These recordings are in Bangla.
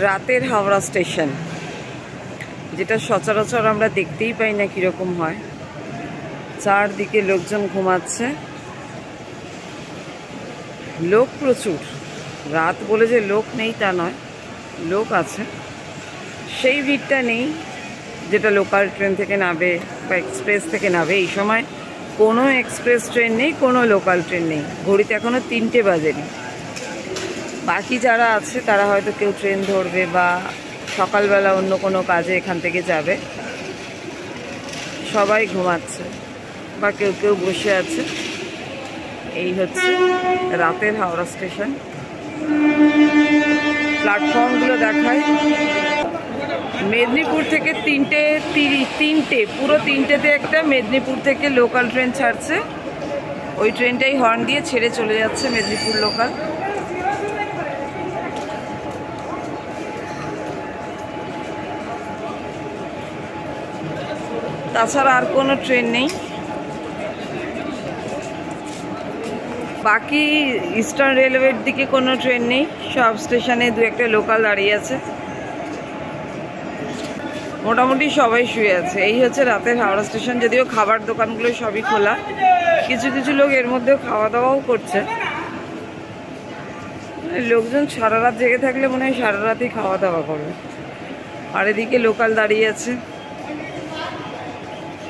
রাতের হাওড়া স্টেশন, যেটা সচরাচর আমরা দেখতেই পাই না কীরকম হয়। চারদিকে লোকজন ঘুমাচ্ছে, লোক প্রচুর। রাত বলে যে লোক নেই তা নয়, লোক আছে। সেই ভিড়টা নেই যেটা লোকাল ট্রেন থেকে নামবে বা এক্সপ্রেস থেকে নামবে। এই সময় কোনো এক্সপ্রেস ট্রেন নেই, কোনো লোকাল ট্রেন নেই। ঘড়িতে এখনও 3টে বাজেনি। বাকি যারা আছে তারা হয়তো কেউ ট্রেন ধরবে বা সকালবেলা অন্য কোনো কাজে এখান থেকে যাবে। সবাই ঘুমাচ্ছে বা কেউ কেউ বসে আছে। এই হচ্ছে রাতের হাওড়া স্টেশন। প্ল্যাটফর্মগুলো দেখায়। মেদিনীপুর থেকে তিনটে পুরো তিনটেতে একটা মেদিনীপুর থেকে লোকাল ট্রেন ছাড়ছে। ওই ট্রেনটাই হর্ন দিয়ে ছেড়ে চলে যাচ্ছে মেদিনীপুর লোকাল। তাছাড়া আর কোনো ট্রেন নেই। বাকি ইস্টার্ন রেলওয়ের দিকে কোনো ট্রেন নেই। সব স্টেশনে দু একটা লোকাল দাঁড়িয়ে আছে। মোটামুটি সবাই শুয়ে আছে। এই হচ্ছে রাতের হাওড়া স্টেশন। যদিও খাবার দোকানগুলো সবই খোলা, কিছু কিছু লোক এর মধ্যেও খাওয়া দাওয়াও করছে। লোকজন সারা রাত জেগে থাকলে মনে হয় সারা রাতই খাওয়া দাওয়া করবে। আর এদিকে লোকাল দাঁড়িয়ে আছে,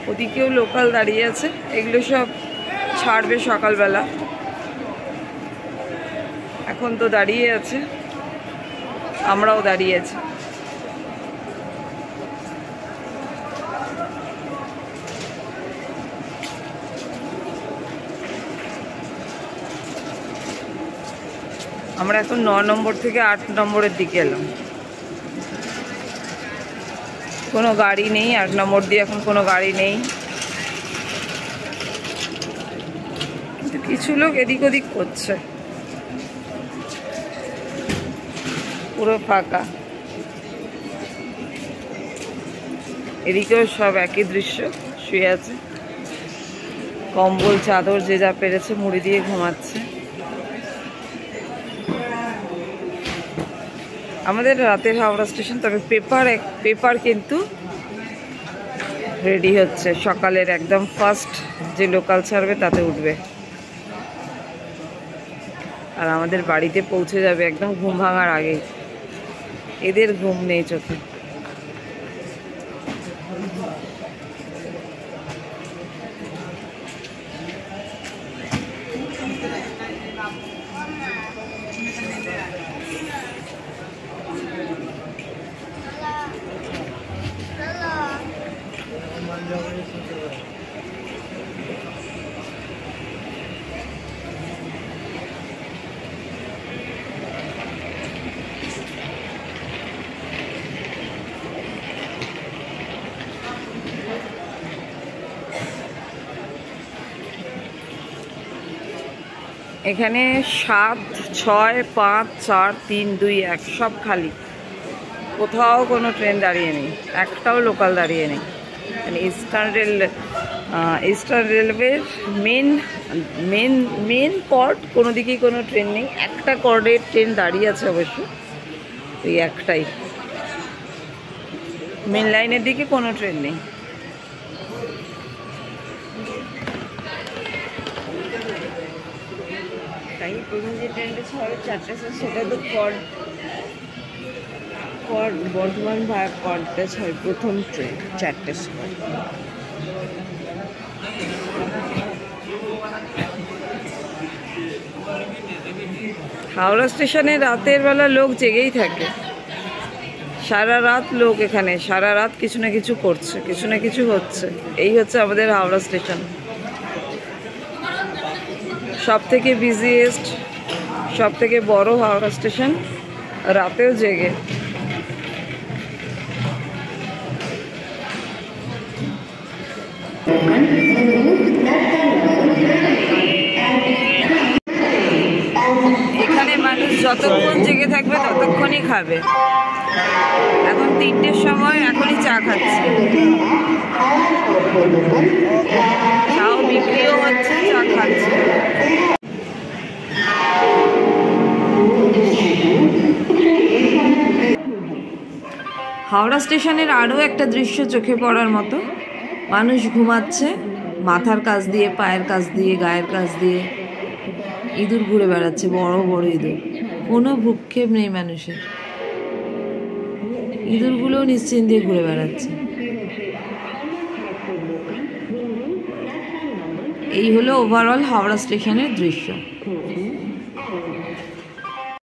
ওদিকেও লোকাল দাঁড়িয়ে আছে। এগুলো সব ছাড়বে সকালবেলা। এখন তো দাঁড়িয়ে আছে, আমরাও দাঁড়িয়ে আছি। আমরা এখন 9 নম্বর থেকে 8 নম্বরের দিকে এলাম। কোনো গাড়ি নেই। 8 নম্বর দিয়ে এখন কোনো গাড়ি নেই, কিন্তু কিছু লোক এদিক ওদিক করছে। পুরো ফাঁকা। এদিকেও সব একই দৃশ্য, শুয়ে আছে। কম্বল চাদর যে যা পেরেছে মুড়ি দিয়ে ঘুমাচ্ছে। আমাদের রাতের হাওড়া স্টেশন। তবে পেপার কিন্তু রেডি হচ্ছে। সকালের একদম ফার্স্ট যে লোকাল ছাড়বে তাতে উঠবে, আর আমাদের বাড়িতে পৌঁছে যাবে একদম ঘুম ভাঙার আগেই। এদের ঘুম নেই চোখে। এখানে 7, 6, 5, 4, 3, 2, 1 সব খালি। কোথাও কোনো ট্রেন দাঁড়িয়ে নেই, একটাও লোকাল দাঁড়িয়ে নেই। মানে ইস্টার্ন রেলওয়ের মেন কর্ড কোনো দিকেই কোনো ট্রেন নেই। একটা কর্ডের ট্রেন দাঁড়িয়ে আছে অবশ্য, এই একটাই। মেন লাইনের দিকে কোনো ট্রেন নেই। তাই প্রথম যে ট্রেনটা ছাড়বে 4টা, সেটা তো বর্ধমান ভায়া কর্ডটা ছাড়বে প্রথম ট্রেন 4টার সময়। হাওড়া স্টেশনে রাতের বেলা লোক জেগেই থাকে। সারা রাত লোক এখানে, সারা রাত কিছু না কিছু করছে, কিছু না কিছু হচ্ছে। এই হচ্ছে আমাদের হাওড়া স্টেশন। সব থেকে বিজিয়েস্ট, সব থেকে বড় হাওড়া স্টেশন, রাতেও জেগে। এখানে মানুষ যতক্ষণ জেগে থাকবে ততক্ষণই খাবে। এখন 3টের সময়, এখনই চা খাচ্ছে। চাও বিক্রিও হচ্ছে, চা খাচ্ছে। হাওড়া স্টেশনের আরও একটা দৃশ্য চোখে পড়ার মতো। মানুষ ঘুমাচ্ছে, মাথার কাছ দিয়ে, পায়ের কাছ দিয়ে, গায়ের কাছ দিয়ে ইঁদুর ঘুরে বেড়াচ্ছে, বড় বড় ইঁদুর। কোনো ভ্রুক্ষেপ নেই মানুষের, ইঁদুরগুলোও নিশ্চিন্তে ঘুরে বেড়াচ্ছে। এই হলো ওভারঅল হাওড়া স্টেশনের দৃশ্য।